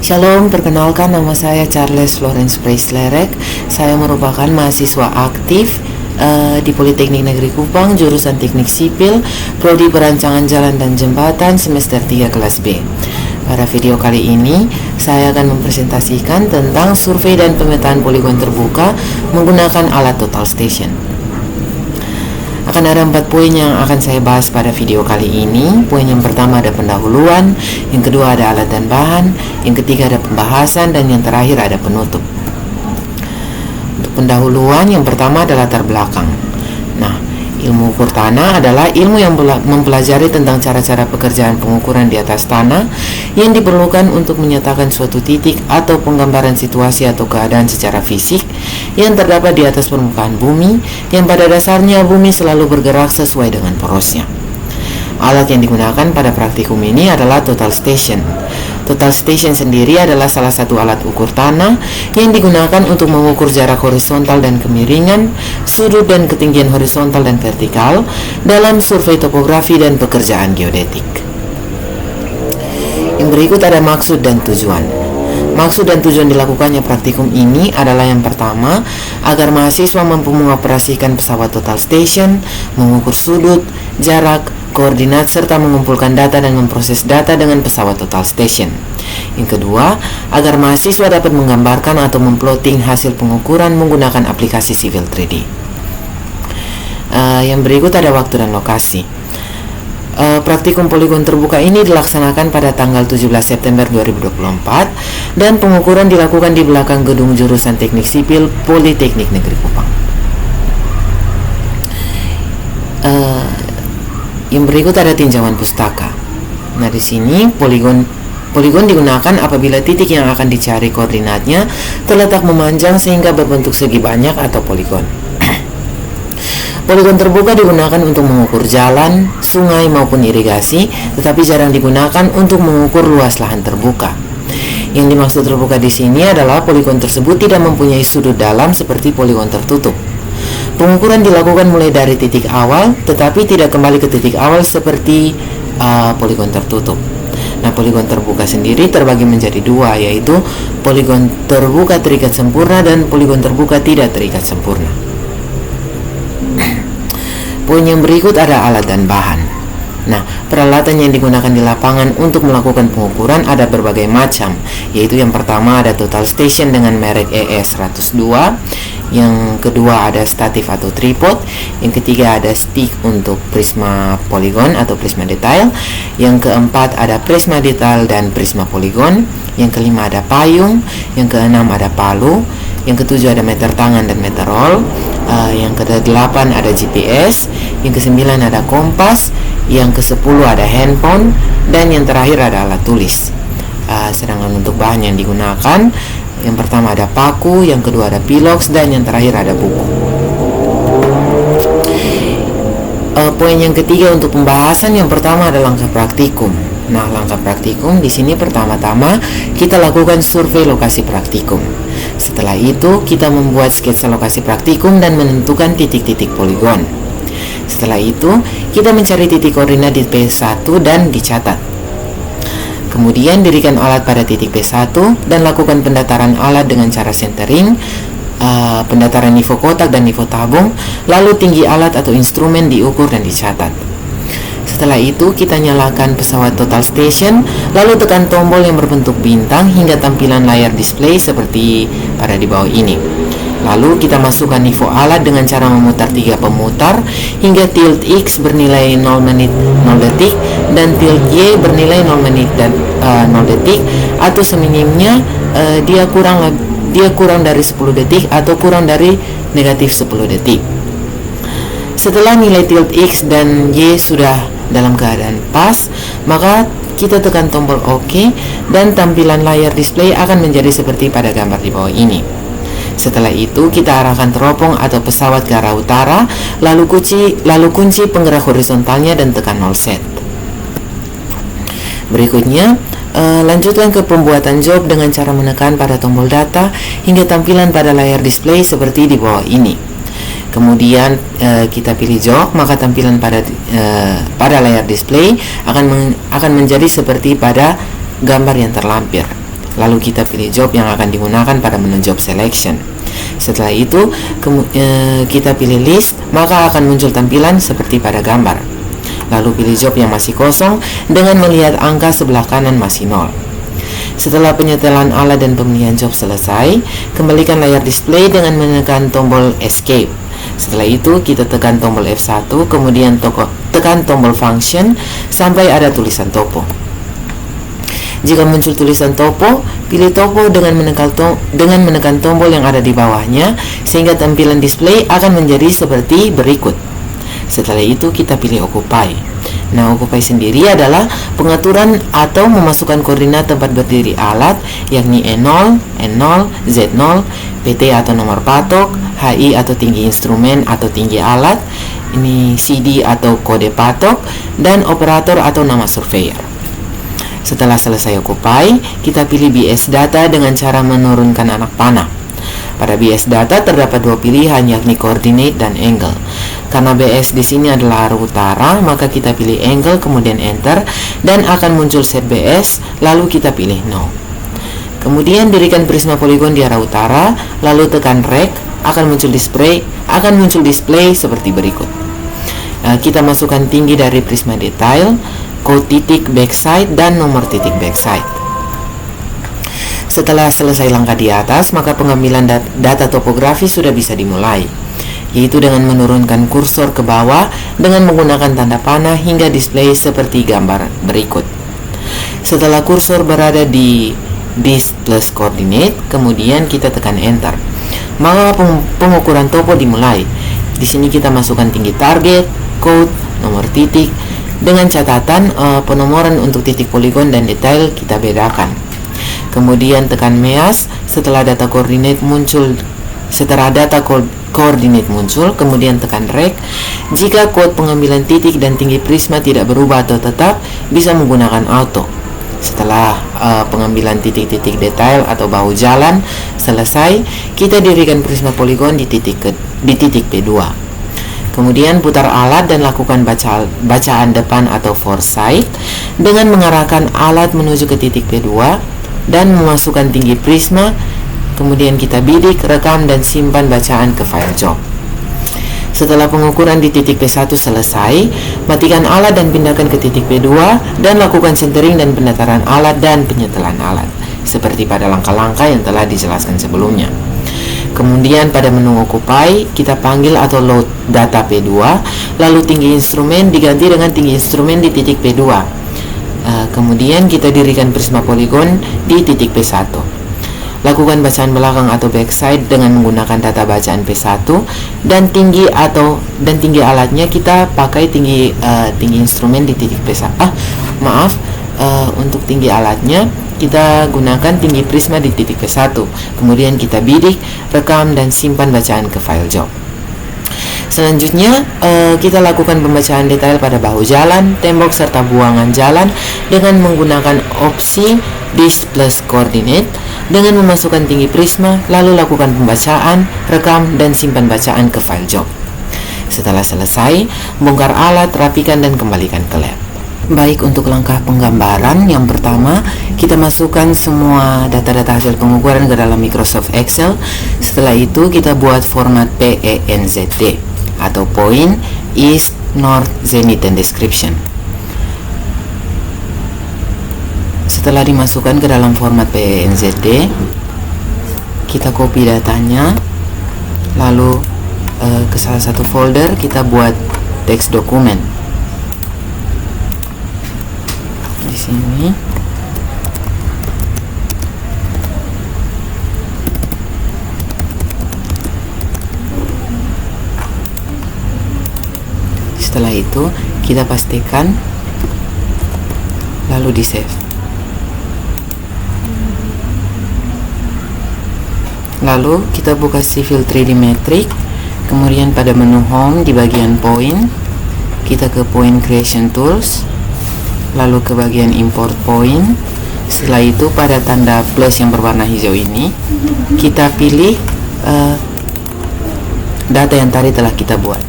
Shalom, perkenalkan nama saya Charles Florence Preislerek. Saya merupakan mahasiswa aktif di Politeknik Negeri Kupang, jurusan Teknik Sipil, Prodi Perancangan Jalan dan Jembatan, semester 3 kelas B. Pada video kali ini, saya akan mempresentasikan tentang survei dan pemetaan poligon terbuka menggunakan alat total station. Akan ada 4 poin yang akan saya bahas pada video kali ini. Poin yang pertama ada pendahuluan, yang kedua ada alat dan bahan, yang ketiga ada pembahasan, dan yang terakhir ada penutup. Untuk pendahuluan, yang pertama adalah latar belakang. Nah, ilmu ukur tanah adalah ilmu yang mempelajari tentang cara-cara pekerjaan pengukuran di atas tanah yang diperlukan untuk menyatakan suatu titik atau penggambaran situasi atau keadaan secara fisik yang terdapat di atas permukaan bumi, yang pada dasarnya bumi selalu bergerak sesuai dengan porosnya. Alat yang digunakan pada praktikum ini adalah total station. Total station sendiri adalah salah satu alat ukur tanah yang digunakan untuk mengukur jarak horizontal dan kemiringan, sudut dan ketinggian horizontal dan vertikal dalam survei topografi dan pekerjaan geodetik. Yang berikut ada maksud dan tujuan. Maksud dan tujuan dilakukannya praktikum ini adalah yang pertama, agar mahasiswa mampu mengoperasikan pesawat total station, mengukur sudut, jarak, koordinat, serta mengumpulkan data dan memproses data dengan pesawat total station. Yang kedua, agar mahasiswa dapat menggambarkan atau memplotting hasil pengukuran menggunakan aplikasi Civil 3D. Yang berikut ada waktu dan lokasi. Praktikum poligon terbuka ini dilaksanakan pada tanggal 17 September 2024 dan pengukuran dilakukan di belakang gedung jurusan Teknik Sipil Politeknik Negeri Kupang. Yang berikut ada tinjauan pustaka. Nah, di sini poligon digunakan apabila titik yang akan dicari koordinatnya terletak memanjang sehingga berbentuk segi banyak atau poligon. Poligon terbuka digunakan untuk mengukur jalan, sungai maupun irigasi, tetapi jarang digunakan untuk mengukur luas lahan terbuka. Yang dimaksud terbuka di sini adalah poligon tersebut tidak mempunyai sudut dalam seperti poligon tertutup. Pengukuran dilakukan mulai dari titik awal, tetapi tidak kembali ke titik awal seperti poligon tertutup. Nah, poligon terbuka sendiri terbagi menjadi 2, yaitu poligon terbuka terikat sempurna dan poligon terbuka tidak terikat sempurna. Poin yang berikut ada alat dan bahan. Nah, peralatan yang digunakan di lapangan untuk melakukan pengukuran ada berbagai macam, yaitu yang pertama ada total station dengan merek ES102, yang kedua ada statif atau tripod, yang ketiga ada stick untuk prisma poligon atau prisma detail, yang keempat ada prisma detail dan prisma poligon, yang kelima ada payung, yang keenam ada palu, yang ketujuh ada meter tangan dan meter roll, yang ke-8 ada GPS, yang ke-9 ada kompas, yang ke-10 ada handphone, dan yang terakhir ada alat tulis. Sedangkan untuk bahan yang digunakan, yang pertama ada paku, yang kedua ada pilox, dan yang terakhir ada buku. Poin yang ketiga untuk pembahasan, yang pertama ada langkah praktikum. Nah, langkah praktikum di sini pertama-tama kita lakukan survei lokasi praktikum. Setelah itu kita membuat sketsa lokasi praktikum dan menentukan titik-titik poligon. Setelah itu kita mencari titik koordinat di P1 dan dicatat. Kemudian dirikan alat pada titik P1 dan lakukan pendataran alat dengan cara centering, pendataran nivou kotak dan nivou tabung, lalu tinggi alat atau instrumen diukur dan dicatat. Setelah itu kita nyalakan pesawat total station, lalu tekan tombol yang berbentuk bintang hingga tampilan layar display seperti pada di bawah ini. Lalu kita masukkan nivou alat dengan cara memutar 3 pemutar hingga tilt X bernilai 0 menit 0 detik dan tilt Y bernilai 0 menit dan 0 detik, atau seminimnya dia kurang dari 10 detik atau kurang dari negatif 10 detik. Setelah nilai tilt X dan Y sudah dalam keadaan pas, maka kita tekan tombol OK dan tampilan layar display akan menjadi seperti pada gambar di bawah ini. Setelah itu kita arahkan teropong atau pesawat ke arah utara, lalu kunci penggerak horizontalnya dan tekan 0 set. Berikutnya, lanjutkan ke pembuatan job dengan cara menekan pada tombol data hingga tampilan pada layar display seperti di bawah ini. Kemudian kita pilih jok, maka tampilan pada layar display akan menjadi seperti pada gambar yang terlampir. Lalu kita pilih job yang akan digunakan pada menu job selection. Setelah itu kita pilih list, maka akan muncul tampilan seperti pada gambar. Lalu pilih job yang masih kosong dengan melihat angka sebelah kanan masih 0. Setelah penyetelan alat dan pemilihan job selesai, kembalikan layar display dengan menekan tombol escape. Setelah itu kita tekan tombol F1, kemudian tekan tombol function sampai ada tulisan topo. Jika muncul tulisan topo, pilih topo dengan menekan tombol yang ada di bawahnya, sehingga tampilan display akan menjadi seperti berikut. Setelah itu kita pilih occupy. Nah, occupy sendiri adalah pengaturan atau memasukkan koordinat tempat berdiri alat, yakni E0, N0, Z0, PT atau nomor patok, HI atau tinggi instrumen atau tinggi alat, ini CD atau kode patok, dan operator atau nama surveyor. Setelah selesai occupy, kita pilih BS data dengan cara menurunkan anak panah. Pada BS data terdapat dua pilihan, yakni coordinate dan angle. Karena BS di sini adalah arah utara, maka kita pilih angle kemudian enter dan akan muncul set BS, lalu kita pilih no. Kemudian dirikan prisma poligon di arah utara, lalu tekan rect, akan muncul display seperti berikut. Kita masukkan tinggi dari prisma detail, code titik backside, dan nomor titik backside. Setelah selesai langkah di atas, maka pengambilan data topografi sudah bisa dimulai, yaitu dengan menurunkan kursor ke bawah dengan menggunakan tanda panah hingga display seperti gambar berikut. Setelah kursor berada di dis plus coordinate, kemudian kita tekan enter, maka pengukuran topo dimulai. Di sini kita masukkan tinggi target, code, nomor titik, dengan catatan penomoran untuk titik poligon dan detail kita bedakan. Kemudian tekan meas setelah data koordinat muncul. Kemudian tekan rect. Jika kode pengambilan titik dan tinggi prisma tidak berubah atau tetap, bisa menggunakan auto. Setelah pengambilan titik-titik detail atau bahu jalan selesai, kita dirikan prisma poligon di titik P2. Kemudian putar alat dan lakukan bacaan depan atau foresight dengan mengarahkan alat menuju ke titik P2 dan memasukkan tinggi prisma. Kemudian kita bidik, rekam, dan simpan bacaan ke file job. Setelah pengukuran di titik P1 selesai, matikan alat dan pindahkan ke titik P2 dan lakukan centering dan pendataran alat dan penyetelan alat seperti pada langkah-langkah yang telah dijelaskan sebelumnya. Kemudian pada menu occupy, kita panggil atau load data P2, lalu tinggi instrumen diganti dengan tinggi instrumen di titik P2. Kemudian kita dirikan prisma poligon di titik P1. Lakukan bacaan belakang atau backside dengan menggunakan data bacaan P1 dan tinggi alatnya kita pakai tinggi instrumen di titik P1. Untuk tinggi alatnya kita gunakan tinggi prisma di titik P1. Kemudian kita bidik, rekam, dan simpan bacaan ke file job. Selanjutnya kita lakukan pembacaan detail pada bahu jalan, tembok, serta buangan jalan dengan menggunakan opsi dis plus coordinate dengan memasukkan tinggi prisma, lalu lakukan pembacaan, rekam, dan simpan bacaan ke file job. Setelah selesai, bongkar alat, rapikan, dan kembalikan ke lab. Baik, untuk langkah penggambaran, yang pertama kita masukkan semua data-data hasil pengukuran ke dalam Microsoft Excel. Setelah itu kita buat format PENZD atau Point, East, North, Zenith, dan Description. Setelah dimasukkan ke dalam format PENZD, kita copy datanya, lalu ke salah satu folder kita buat teks dokumen. Di sini setelah itu kita pastikan lalu di save. Lalu kita buka Civil 3D Matrix, kemudian pada menu Home di bagian Point kita ke Point Creation Tools, lalu ke bagian Import Point. Setelah itu pada tanda plus yang berwarna hijau ini kita pilih data yang tadi telah kita buat.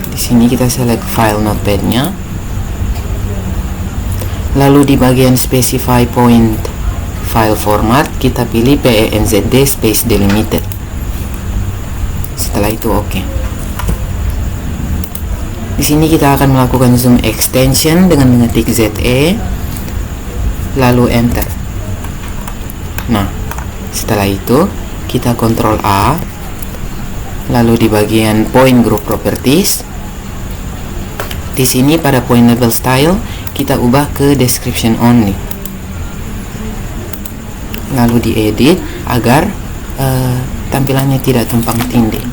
Di sini kita select file notepad-nya, Lalu di bagian specify point file format, kita pilih PENZD space delimited. Setelah itu oke. Di sini kita akan melakukan zoom extension dengan mengetik ZE lalu enter. Nah, setelah itu kita Ctrl A, lalu di bagian point group properties, di sini pada point label style kita ubah ke description only, lalu diedit agar tampilannya tidak tumpang tindih.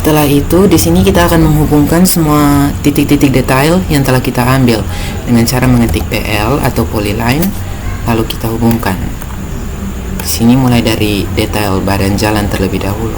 Setelah itu, di sini kita akan menghubungkan semua titik-titik detail yang telah kita ambil dengan cara mengetik PL atau polyline, lalu kita hubungkan. Di sini mulai dari detail badan jalan terlebih dahulu.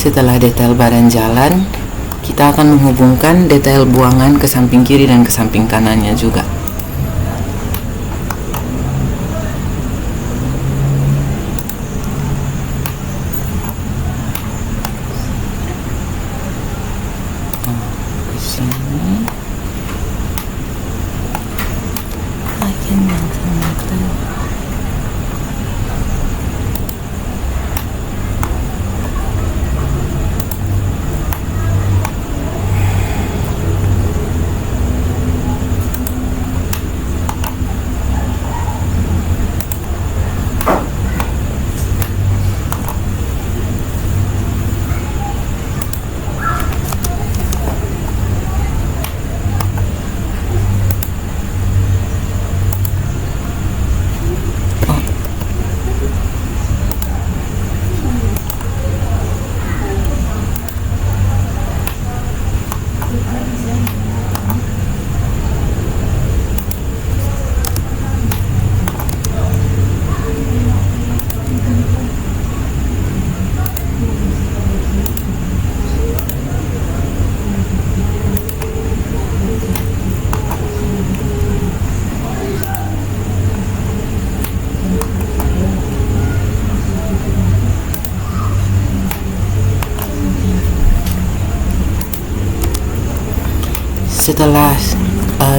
Setelah detail badan jalan, kita akan menghubungkan detail buangan ke samping kiri dan ke samping kanannya juga. Ke sini. Bagian yang tengah.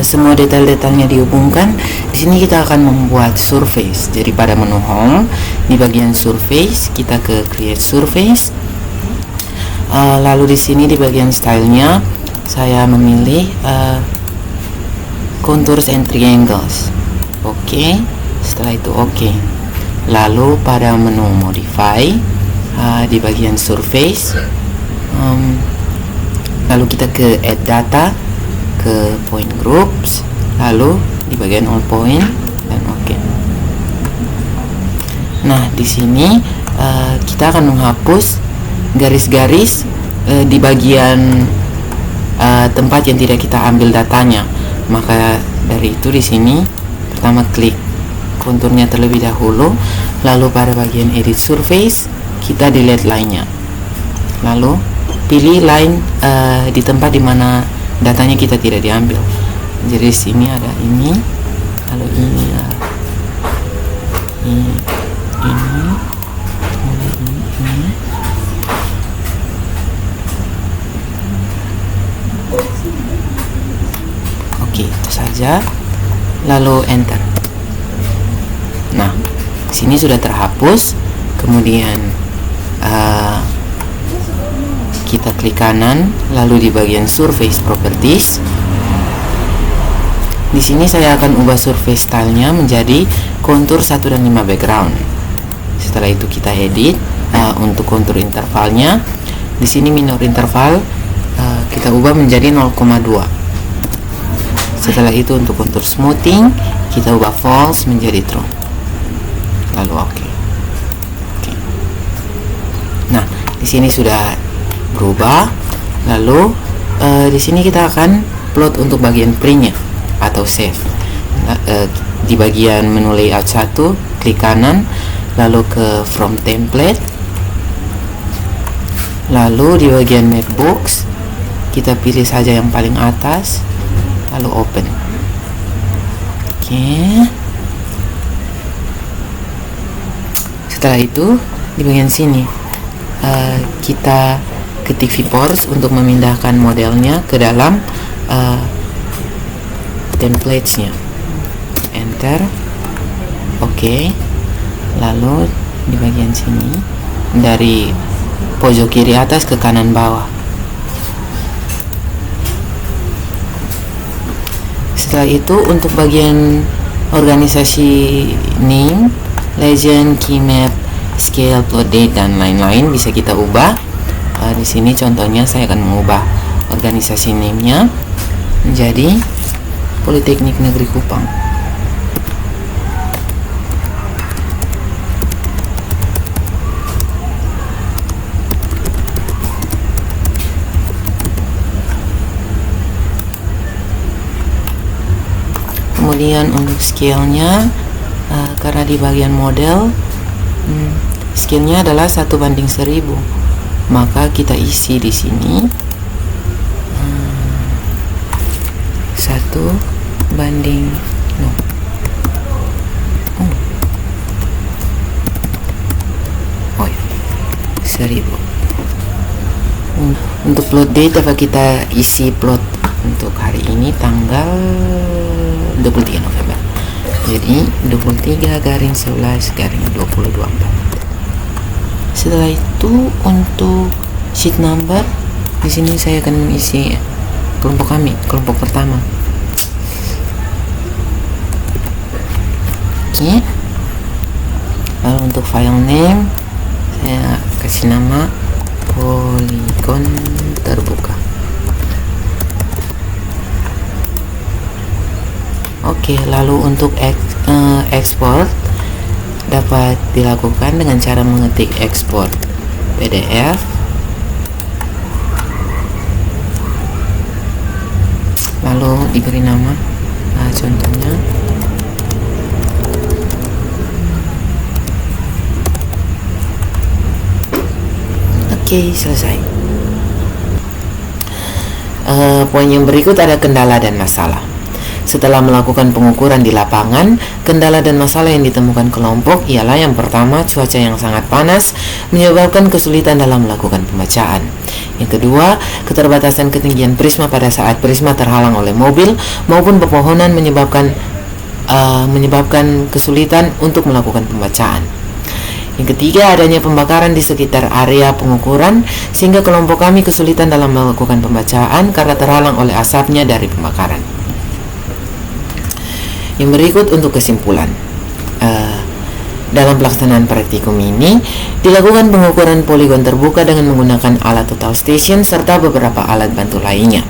semua detail-detailnya dihubungkan, di sini kita akan membuat surface. Jadi pada menu home di bagian surface kita ke create surface. Lalu di sini di bagian stylenya saya memilih contours and triangles. Oke. Setelah itu oke. Lalu pada menu modify di bagian surface, lalu kita ke add data, ke point groups, lalu di bagian all point dan oke. Nah, di sini kita akan menghapus garis-garis di bagian tempat yang tidak kita ambil datanya. Maka dari itu di sini pertama klik konturnya terlebih dahulu, lalu pada bagian edit surface kita delete line-nya, lalu pilih line di tempat dimana datanya kita tidak diambil. Jadi di sini ada ini, lalu ini, ini. Oke, itu saja. Lalu enter. Nah, sini sudah terhapus. Kemudian kita klik kanan, lalu di bagian surface properties. Di sini saya akan ubah surface stylenya menjadi kontur 1 dan 5 background. Setelah itu kita edit untuk kontur intervalnya. Di sini minor interval kita ubah menjadi 0,2. Setelah itu untuk kontur smoothing kita ubah false menjadi true. Lalu oke. Nah, di sini sudah berubah. Lalu di sini kita akan plot untuk bagian printnya atau save. Di bagian menu layout 1 klik kanan, lalu ke from template, lalu di bagian netbooks kita pilih saja yang paling atas, lalu open. Oke. Setelah itu di bagian sini kita ketik viewports untuk memindahkan modelnya ke dalam templates-nya. Enter. Oke. Lalu di bagian sini dari pojok kiri atas ke kanan bawah. Setelah itu untuk bagian organisasi name, legend, key map, scale, plot date dan lain-lain bisa kita ubah. Di sini contohnya saya akan mengubah organisasi name-nya menjadi Politeknik Negeri Kupang. Kemudian untuk scale-nya karena di bagian model scale-nya adalah 1:1000, maka kita isi di sini 1:1000. Untuk plot date dapat kita isi plot untuk hari ini tanggal 23 November. Jadi 23/11/2024. Setelah itu untuk sheet number di sini saya akan mengisi kelompok kami, kelompok pertama. Oke. Lalu untuk file name saya kasih nama Polygon terbuka. Oke, lalu untuk export dapat dilakukan dengan cara mengetik export PDF, lalu diberi nama, contohnya oke, selesai. Poin yang berikut ada kendala dan masalah. Setelah melakukan pengukuran di lapangan, kendala dan masalah yang ditemukan kelompok ialah yang pertama, cuaca yang sangat panas menyebabkan kesulitan dalam melakukan pembacaan. Yang kedua, keterbatasan ketinggian prisma pada saat prisma terhalang oleh mobil maupun pepohonan menyebabkan kesulitan untuk melakukan pembacaan. Yang ketiga, adanya pembakaran di sekitar area pengukuran sehingga kelompok kami kesulitan dalam melakukan pembacaan karena terhalang oleh asapnya dari pembakaran. Yang berikut untuk kesimpulan. Dalam pelaksanaan praktikum ini dilakukan pengukuran poligon terbuka dengan menggunakan alat total station serta beberapa alat bantu lainnya.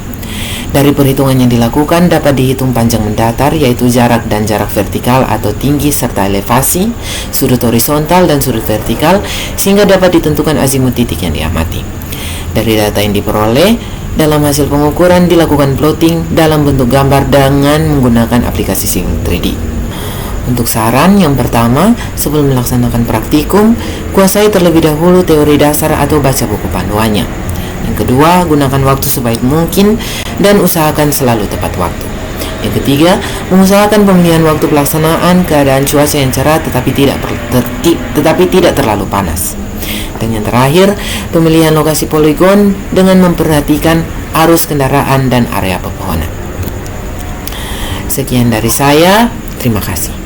Dari perhitungan yang dilakukan dapat dihitung panjang mendatar, yaitu jarak dan jarak vertikal atau tinggi serta elevasi, sudut horizontal dan sudut vertikal, sehingga dapat ditentukan azimut titik yang diamati. Dari data yang diperoleh dalam hasil pengukuran dilakukan plotting dalam bentuk gambar dengan menggunakan aplikasi Simulink 3D. Untuk saran yang pertama, sebelum melaksanakan praktikum, kuasai terlebih dahulu teori dasar atau baca buku panduannya. Yang kedua, gunakan waktu sebaik mungkin dan usahakan selalu tepat waktu. Yang ketiga, mengusahakan pemilihan waktu pelaksanaan keadaan cuaca yang cerah tetapi tidak terlalu panas. Dan yang terakhir, pemilihan lokasi poligon dengan memperhatikan arus kendaraan dan area pepohonan. Sekian dari saya, terima kasih.